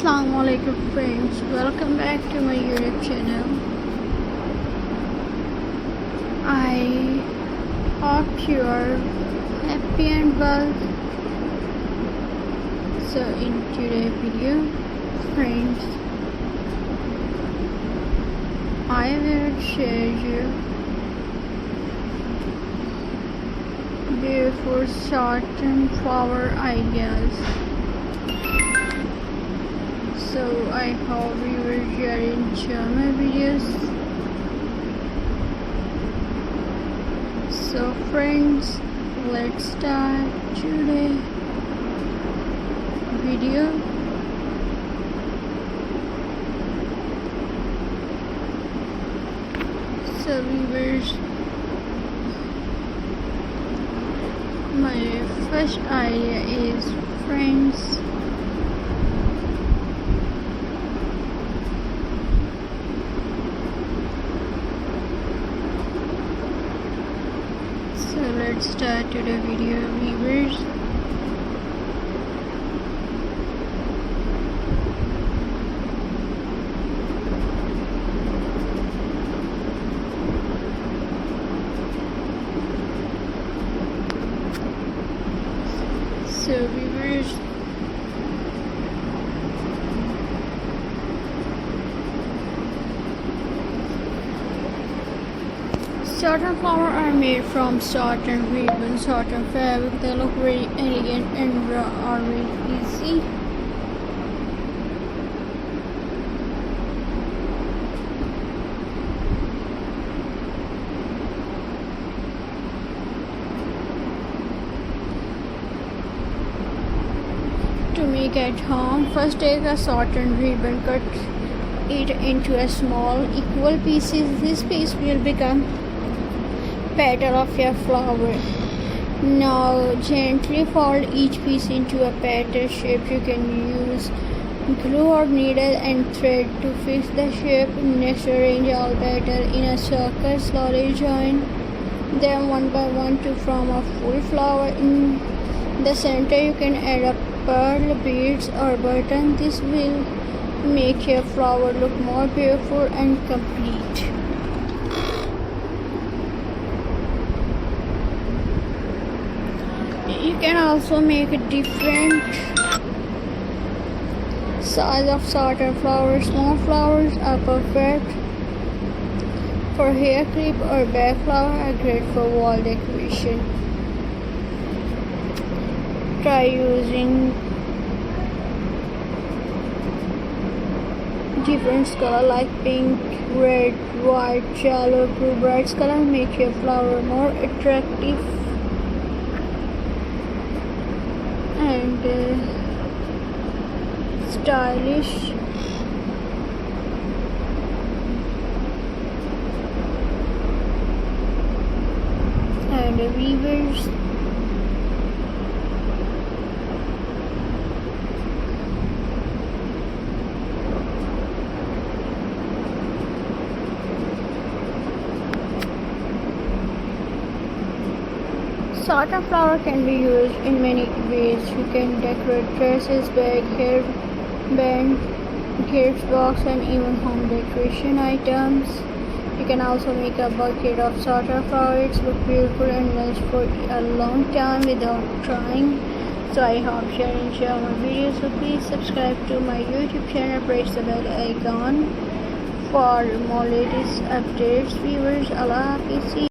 Assalamualaikum friends, welcome back to my YouTube channel. I hope you are happy and well. So in today's video, friends, I will share you beautiful certain flower ideas. So I hope you will enjoy my videos. So friends, let's start today's video. So viewers, my first idea is, friends, so let's start to the video, viewers. So viewers, certain flowers are made from certain ribbon, certain fabric. They look very elegant and are very easy. To make at home, first take a certain ribbon, cut it into a small equal pieces. This piece will become petal of your flower. Now gently fold each piece into a petal shape. You can use glue or needle and thread to fix the shape. Next, arrange all petal in a circle. Slowly join them one by one to form a full flower. In the center you can add a pearl, beads or button. This will make your flower look more beautiful and complete. You can also make a different size of certain flowers. Small flowers are perfect for hair clip, or back flower are great for wall decoration. Try using different color like pink, red, white, yellow, blue. Bright color make your flower more attractive and stylish. And weavers, certain flower can be used in many ways. You can decorate dresses, bag, hair band, gift box, and even home decoration items. You can also make a bucket of certain flowers. Look beautiful and last for a long time without trying. So I hope you enjoy my video. So please subscribe to my YouTube channel, press the bell icon for more latest updates. Viewers, Allah Hafiz.